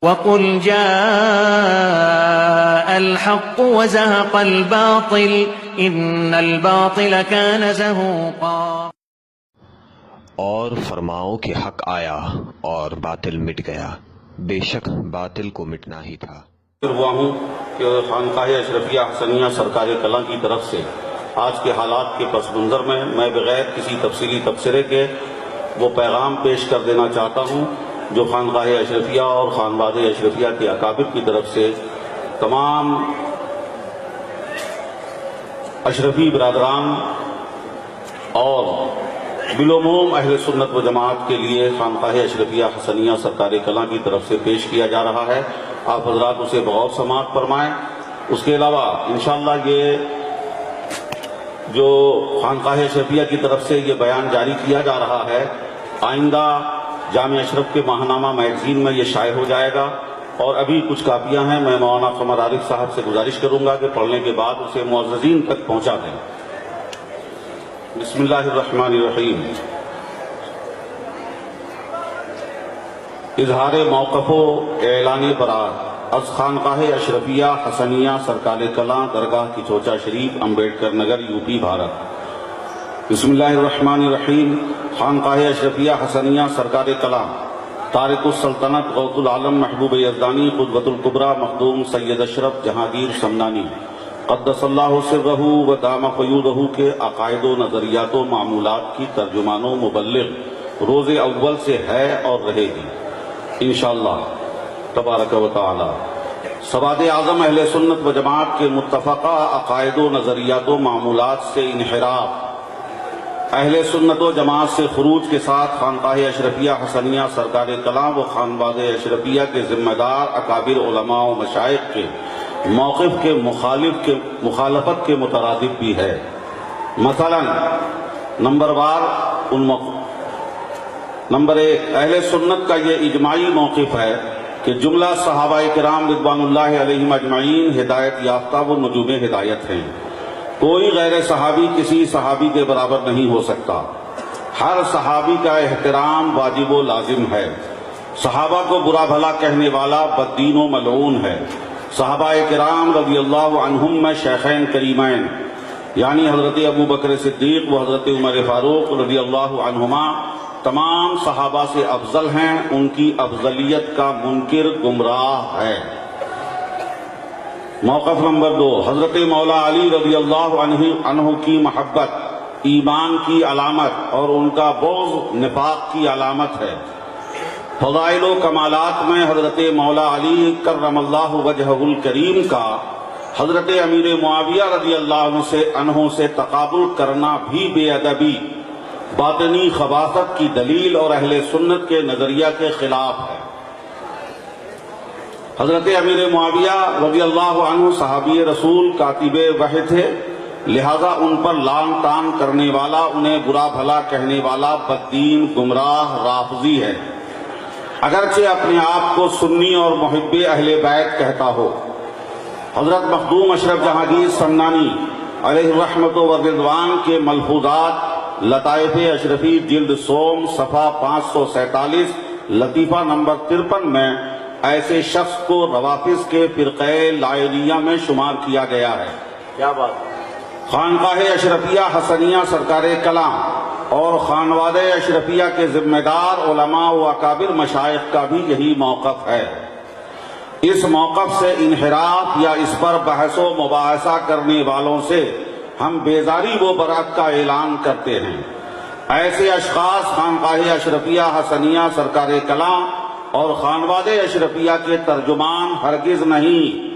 وَقُلْ جَاءَ الْحَقُّ وَزَهَقَ الْبَاطِلُ إِنَّ الْبَاطِلَ كَانَ زَهُوقًا۔ اور فرماؤ کہ حق آیا اور باطل مٹ گیا، بے شک باطل کو مٹنا ہی تھا۔ ہوا ہوں کہ خانقاہ اشرفیہ حسنیہ سرکار کلاں کی طرف سے آج کے حالات کے پس منظر میں بغیر کسی تفصیلی تبصرے کے وہ پیغام پیش کر دینا چاہتا ہوں جو خانقاہ اشرفیہ اور خانواد اشرفیہ کے اکابر کی طرف سے تمام اشرفی برادران اور بالعموم اہل سنت و جماعت کے لیے خانقاہ اشرفیہ حسنیہ سرکار کلاں کی طرف سے پیش کیا جا رہا ہے۔ آپ حضرات اسے بغور سماعت فرمائیں۔ اس کے علاوہ انشاءاللہ یہ جو خانقاہ اشرفیہ کی طرف سے یہ بیان جاری کیا جا رہا ہے، آئندہ جامع اشرف کے ماہنامہ میگزین میں یہ شائع ہو جائے گا، اور ابھی کچھ کاپیاں ہیں، میں مولانا قمر عارف صاحب سے گزارش کروں گا کہ پڑھنے کے بعد اسے معززین تک پہنچا دیں۔ بسم اللہ الرحمن الرحیم۔ اظہار موقف و اعلان برات از خانقاہ اشرفیہ حسنیہ سرکار کلاں درگاہ کی چوچا شریف امبیڈکر نگر یوپی بھارت۔ بسم اللہ الرحمن الرحیم۔ خانقاہ اشرفیہ حسنیہ سرکار کلاں تارک السلطنت غوث العالم محبوب یزدانی قدوۃ الکبریٰ مخدوم سید اشرف جہانگیر سمنانی قدس اللہ سرہ و دام قیودہ کے عقائد و نظریات و معمولات کی ترجمان و مبلغ روز اول سے ہے اور رہے گی انشاءاللہ تبارک و تعالی۔ سواد اعظم اہل سنت و جماعت کے متفقہ عقائد و نظریات و معمولات سے انحراف، اہل سنت و جماعت سے خروج کے ساتھ خانقاہ اشرفیہ حسنیہ سرکار کلاں و خانواد اشرفیہ کے ذمہ دار اکابر علماء و مشائخ کے موقف کے مخالفت کے مترادف بھی ہے۔ مثلا نمبر ایک، اہل سنت کا یہ اجماعی موقف ہے کہ جملہ صحابہ کرام رضوان اللہ علیہم اجمعین ہدایت یافتہ و نجوم ہدایت ہیں، کوئی غیر صحابی کسی صحابی کے برابر نہیں ہو سکتا، ہر صحابی کا احترام واجب و لازم ہے، صحابہ کو برا بھلا کہنے والا بددین و ملعون ہے۔ صحابہ کرام رضی اللہ عنہم میں شیخین کریمین یعنی حضرت ابو بکر صدیق و حضرت عمر فاروق رضی اللہ عنہما تمام صحابہ سے افضل ہیں، ان کی افضلیت کا منکر گمراہ ہے۔ موقف نمبر 2، حضرت مولا علی رضی اللہ عنہ کی محبت ایمان کی علامت اور ان کا بغض نفاق کی علامت ہے۔ فضائل و کمالات میں حضرت مولا علی کرم اللہ وجہہ الکریم کا حضرت امیر معاویہ رضی اللہ عنہ سے تقابل کرنا بھی بے ادبی، باطنی خباثت کی دلیل اور اہل سنت کے نظریہ کے خلاف ہے۔ حضرت امیر معاویہ رضی اللہ عنہ صحابی رسول کاتب وحی تھے، لہذا ان پر لان تان کرنے والا، انہیں برا بھلا کہنے والا بددین گمراہ رافضی ہے، اگرچہ اپنے آپ کو سنی اور محب اہل بیت کہتا ہو۔ حضرت مخدوم اشرف جہانگیر سمنانی علیہ الرحمت و رضوان کے ملفوظات لطائف اشرفی جلد سوم صفحہ 547 لطیفہ نمبر 53 میں ایسے شخص کو روافض کے فرقہ لائنیہ میں شمار کیا گیا ہے۔ کیا بات؟ خانقاہ اشرفیہ حسنیہ سرکار کلاں اور خانواد اشرفیہ کے ذمہ دار علماء و اکابر مشائخ کا بھی یہی موقف ہے۔ اس موقف سے انحراف یا اس پر بحث و مباحثہ کرنے والوں سے ہم بیزاری و برات کا اعلان کرتے ہیں۔ ایسے اشخاص خانقاہ اشرفیہ حسنیہ سرکار کلاں اور خانواد اشرفیہ کے ترجمان ہرگز نہیں،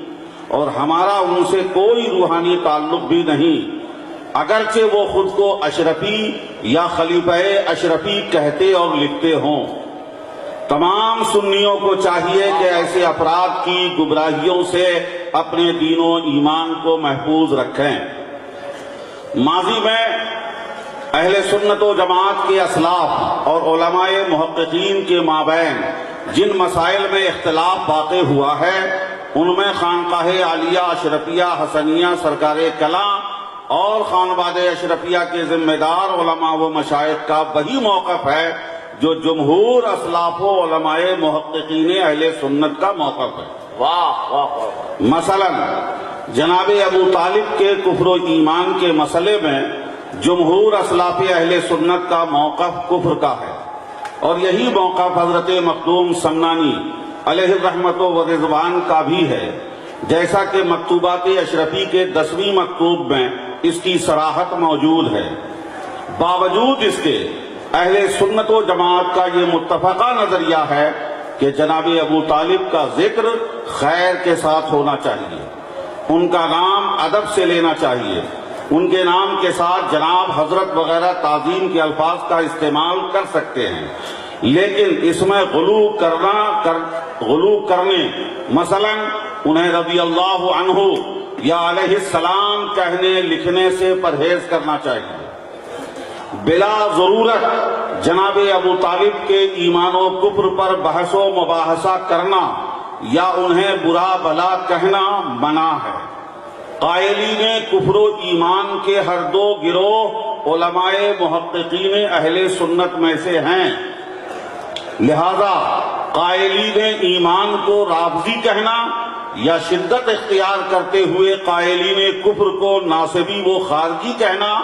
اور ہمارا ان سے کوئی روحانی تعلق بھی نہیں، اگرچہ وہ خود کو اشرفی یا خلیفہ اشرفی کہتے اور لکھتے ہوں۔ تمام سنیوں کو چاہیے کہ ایسے افراد کی گمراہیوں سے اپنے دین و ایمان کو محفوظ رکھیں۔ ماضی میں اہل سنت و جماعت کے اسلاف اور علماء محققین کے مابین جن مسائل میں اختلاف واقع ہوا ہے، ان میں خانقاہ عالیہ اشرفیہ حسنیہ سرکار کلاں اور خانواد اشرفیہ کے ذمہ دار علماء و مشائخ کا وہی موقف ہے جو جمہور اسلاف و علماء محققین اہل سنت کا موقف ہے۔ واہ واہ واہ۔ مثلا جناب ابو طالب کے کفر و ایمان کے مسئلے میں جمہور اسلاف اہل سنت کا موقف کفر کا ہے، اور یہی موقف حضرت مخدوم سمنانی علیہ الرحمت و رضوان کا بھی ہے، جیسا کہ مکتوبات اشرفی کے 10ویں مکتوب میں اس کی صراحت موجود ہے۔ باوجود اس کے اہل سنت و جماعت کا یہ متفقہ نظریہ ہے کہ جناب ابو طالب کا ذکر خیر کے ساتھ ہونا چاہیے، ان کا نام ادب سے لینا چاہیے، ان کے نام کے ساتھ جناب، حضرت وغیرہ تعظیم کے الفاظ کا استعمال کر سکتے ہیں، لیکن اس میں غلو کرنے، مثلا انہیں رضی اللہ عنہ یا علیہ السلام کہنے لکھنے سے پرہیز کرنا چاہیے۔ بلا ضرورت جناب ابو طالب کے ایمان و کفر پر بحث و مباحثہ کرنا یا انہیں برا بھلا کہنا منع ہے۔ قائلین کفر و ایمان کے ہر دو گروہ علماء محققین اہل سنت میں سے ہیں، لہذا قائلین ایمان کو رافضی کہنا یا شدت اختیار کرتے ہوئے قائلین کفر کو ناصبی و خارجی کہنا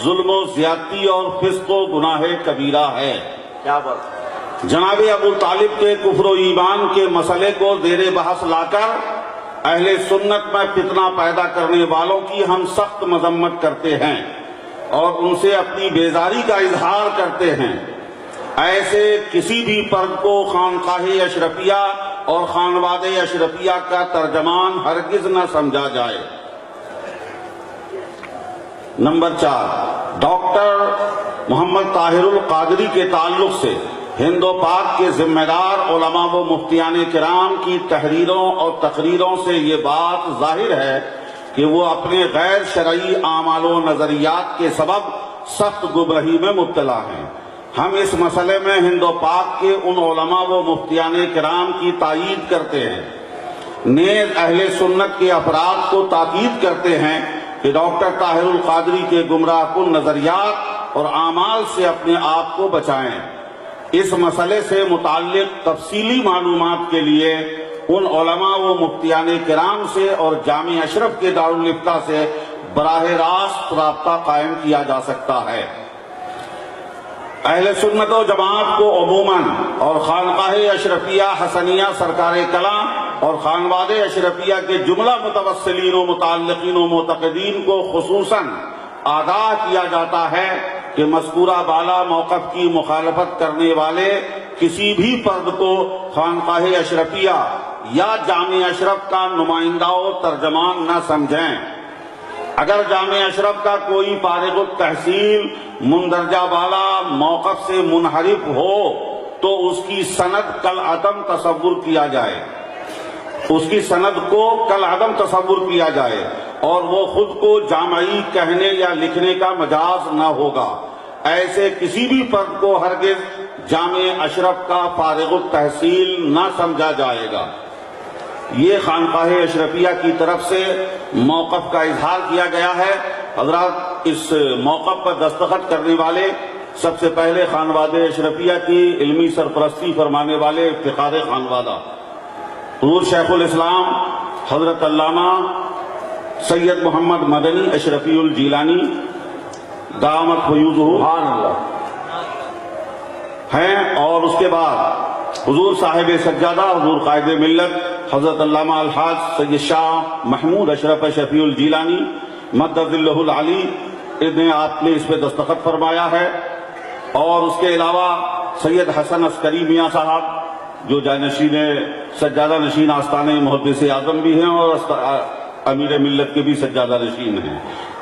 ظلم و زیادتی اور فسق و گناہ کبیرہ ہے۔ کیا بات۔ جناب ابو طالب کے کفر و ایمان کے مسئلے کو زیر بحث لا کر اہل سنت میں فتنہ پیدا کرنے والوں کی ہم سخت مذمت کرتے ہیں اور ان سے اپنی بیزاری کا اظہار کرتے ہیں۔ ایسے کسی بھی فرد کو خانقاہ اشرفیہ اور خانواد اشرفیہ کا ترجمان ہرگز نہ سمجھا جائے۔ نمبر 4، ڈاکٹر محمد طاہر القادری کے تعلق سے ہند و پاک کے ذمہ دار علماء و مفتیان کرام کی تحریروں اور تقریروں سے یہ بات ظاہر ہے کہ وہ اپنے غیر شرعی اعمال و نظریات کے سبب سخت گمراہی میں مبتلا ہیں۔ ہم اس مسئلے میں ہند و پاک کے ان علماء و مفتیان کرام کی تائید کرتے ہیں، نیز اہل سنت کے افراد کو تاکید کرتے ہیں کہ ڈاکٹر طاہر القادری کے گمراہ کن نظریات اور اعمال سے اپنے آپ کو بچائیں۔ اس مسئلے سے متعلق تفصیلی معلومات کے لیے ان علماء و مفتیان کرام سے اور جامع اشرف کے دارالفتہ سے براہ راست رابطہ قائم کیا جا سکتا ہے۔ اہل سنت و جماعت کو عموماً اور خانقاہ اشرفیہ حسنیہ سرکار کلاں اور خانواد اشرفیہ کے جملہ متوسلین و متعلقین و معتقدین کو خصوصاً آگاہ کیا جاتا ہے کہ مذکورہ بالا موقف کی مخالفت کرنے والے کسی بھی فرد کو خانقاہ اشرفیہ یا جامع اشرف کا نمائندہ و ترجمان نہ سمجھیں۔ اگر جامع اشرف کا کوئی فارغ التحصیل مندرجہ بالا موقف سے منحرف ہو تو اس کی سند کالعدم تصور کیا جائے، اس کی سند کو کالعدم تصور کیا جائے اور وہ خود کو جامعی کہنے یا لکھنے کا مجاز نہ ہوگا۔ ایسے کسی بھی فرد کو ہرگز جامع اشرف کا فارغ التحصیل نہ سمجھا جائے گا۔ یہ خانقاہ اشرفیہ کی طرف سے موقف کا اظہار کیا گیا ہے۔ حضرات، اس موقف پر دستخط کرنے والے سب سے پہلے خانواد اشرفیہ کی علمی سرپرستی فرمانے والے افتخار خانوادہ حضور شیخ الاسلام حضرت علامہ سید محمد مدنی اشرفی الجیلانی دامت فیوضہ سبحان اللہ ہیں، اور اس کے بعد حضور صاحب سجادہ حضور قائد ملت حضرت علامہ الحاج سید شاہ محمود اشرف شفیع الجیلانی مد ظلہ العلی آپ نے اس پہ دستخط فرمایا ہے، اور اس کے علاوہ سید حسن عسکری میاں صاحب جو جانشین سجادہ نشین آستان محدث اعظم بھی ہیں اور امیر ملت کے بھی سجادہ نشین ہیں۔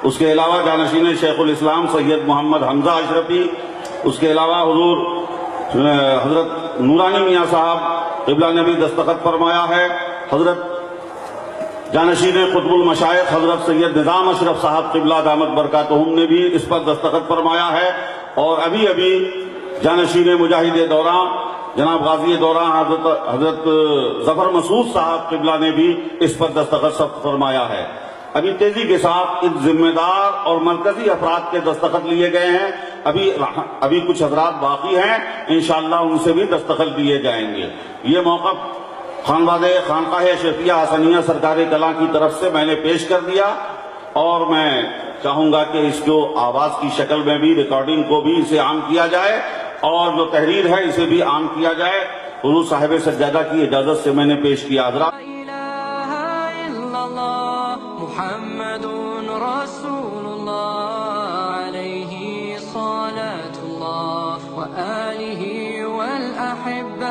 اس کے علاوہ جانشین شیخ الاسلام سید محمد حمزہ اشرفی، اس کے علاوہ حضور حضرت نورانی میاں صاحب قبلہ نے بھی دستخط فرمایا ہے۔ حضرت جانشین قطب المشائخ حضرت سید نظام اشرف صاحب قبلہ دامت برکاتہم نے بھی اس پر دستخط فرمایا ہے، اور ابھی جانشین مجاہد دوران جناب غازی دوران حضرت ظفر مسعود صاحب قبلہ نے بھی اس پر دستخط فرمایا ہے۔ ابھی تیزی کے ساتھ ان ذمہ دار اور مرکزی افراد کے دستخط لیے گئے ہیں، ابھی کچھ حضرات باقی ہیں، انشاءاللہ ان سے بھی دستخط دیے جائیں گے۔ یہ موقف خانقاہ شفیہ حسنیہ سرکار کلاں کی طرف سے میں نے پیش کر دیا، اور میں چاہوں گا کہ اس جو آواز کی شکل میں بھی ریکارڈنگ کو بھی اسے عام کیا جائے، اور جو تحریر ہے اسے بھی عام کیا جائے۔ حضور صاحب سجادہ کی اجازت سے میں نے پیش کیا۔ حضرات محمد رسول اللہ علیہ صلاة اللہ وآلہ والأحبہ